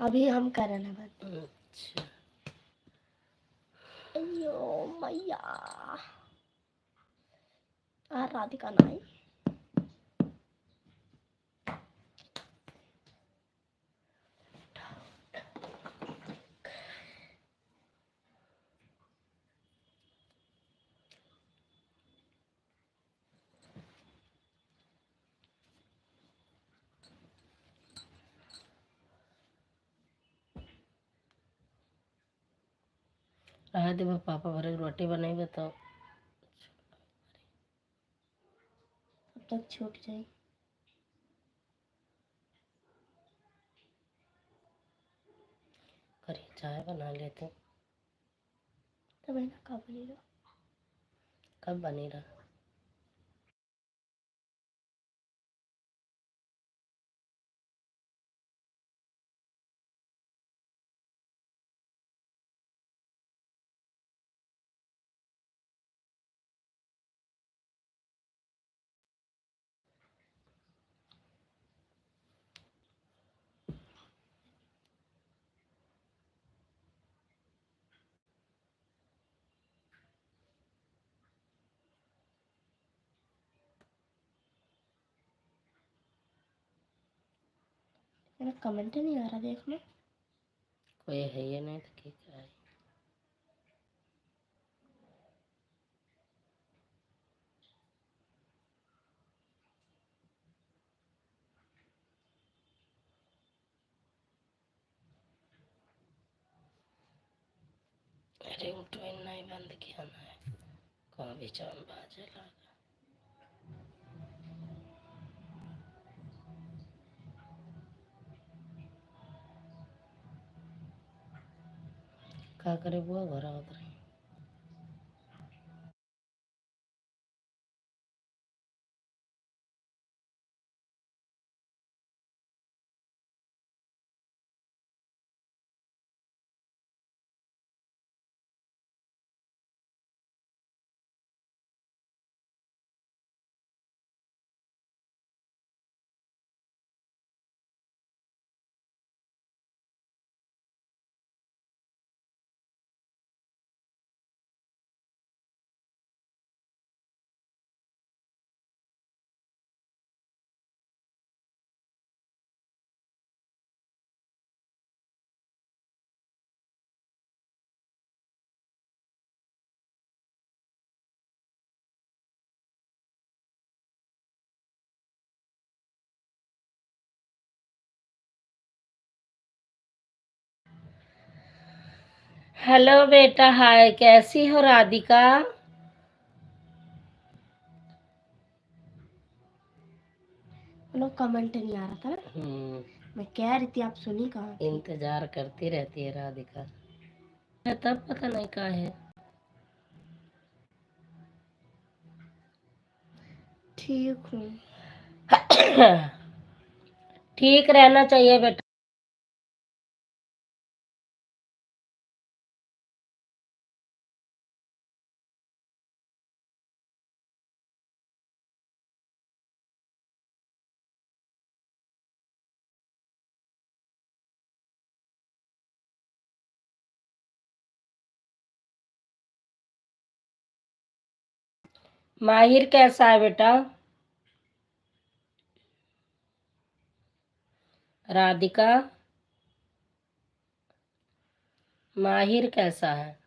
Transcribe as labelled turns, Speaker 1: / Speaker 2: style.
Speaker 1: अभी हम कर ना बात।
Speaker 2: अच्छा
Speaker 1: अयो मैया राधिका नहीं
Speaker 2: रहा दे पापा भरे रोटी बनाई बताओ।
Speaker 1: तब तक छूट जाए।
Speaker 2: करिए चाय बना लेते।
Speaker 1: तब है ना कब बनेगा?
Speaker 2: कब बनी रहा?
Speaker 1: मेरा कमेंट ही नहीं आ रहा देखना।
Speaker 2: कोई है ये नहीं तो क्या है। अरे ट्रेन नहीं बंद किया ना है, कहाँ भी चांद बाजे लगा। क्या करे बुआ घरा उधर हेलो बेटा, हाय, कैसी हो राधिका?
Speaker 1: लोग कमेंट नहीं आ रहा था। मैं कह रही थी आप सुनी कहाँ थी?
Speaker 2: इंतजार करती रहती है राधिका। तब पता नहीं कहा है।
Speaker 1: ठीक हूँ।
Speaker 2: ठीक रहना चाहिए बेटा। माहिर कैसा है बेटा? राधिका, माहिर कैसा है?